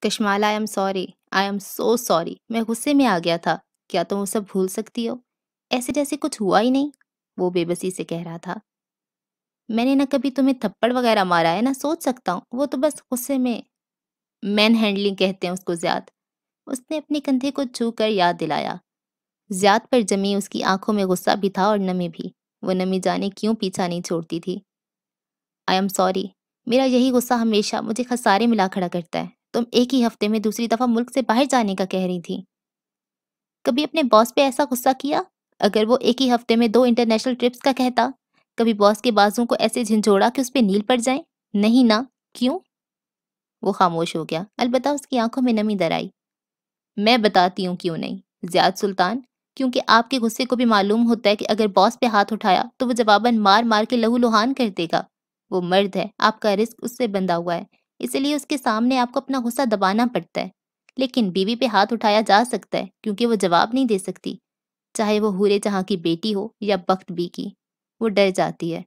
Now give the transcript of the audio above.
کشمال I'm sorry, I'm so sorry, میں غصے میں آ گیا تھا، کیا تم وہ سب بھول سکتی ہو؟ ایسے جیسے کچھ ہوا ہی نہیں، وہ بے بسی سے کہہ رہا تھا۔ میں نے نہ کبھی تمہیں تھپڑ وغیرہ مارا ہے نہ سوچ سکتا ہوں، وہ تو بس غصے میں مین ہینڈلنگ کہتے ہیں اس کو زیاد۔ اس نے اپنے کندھے کو چھو کر یاد دلایا۔ زیاد پر جمی اس کی آنکھوں میں غصہ بھی تھا اور نمی بھی، وہ نمی جانے کیوں پیچھا نہیں چھوڑتی تھی۔ آئی ایم سوری، میرا یہی غصہ ہمیشہ مجھے خسارے ملا کھڑا کرتا ہے۔ تم ایک ہی ہفتے میں دوسری دفعہ ملک سے باہر جانے کا کہہ رہی تھی۔ کبھی اپنے باس پہ ایسا غصہ کیا؟ اگر وہ ایک ہی ہفتے میں 2 انٹرنیشنل ٹرپس کا کہتا، کبھی باس کے بازوں کو ایسے جھنجھوڑا کہ اس پہ نیل پڑ جائیں؟ نہیں نا، کیوں؟ وہ خاموش ہو گیا، البتہ اس کی آنکھوں میں نمی در آئی۔ میں بتاتی ہوں کیوں نہیں، زیاد سلطان، کیونکہ آپ کے غصے کو بھی معلوم ہوتا ہے کہ اگر باس پہ ہاتھ اٹھایا تو وہ جواباً مار مار کے لہو لہان کر دے گا۔ وہ مرد ہے، آپ کا رزق اس سے بندھا ہوا ہے، اسی لیے اس کے سامنے آپ کو اپنا غصہ دبانا پڑتا ہے۔ لیکن بیوی پہ ہاتھ اٹھایا جا سکتا ہے کیونکہ وہ جواب نہیں دے سکتی، چاہے وہ حورے جہاں کی بیٹی ہو یا بخت بی کی، وہ ڈر جاتی ہے۔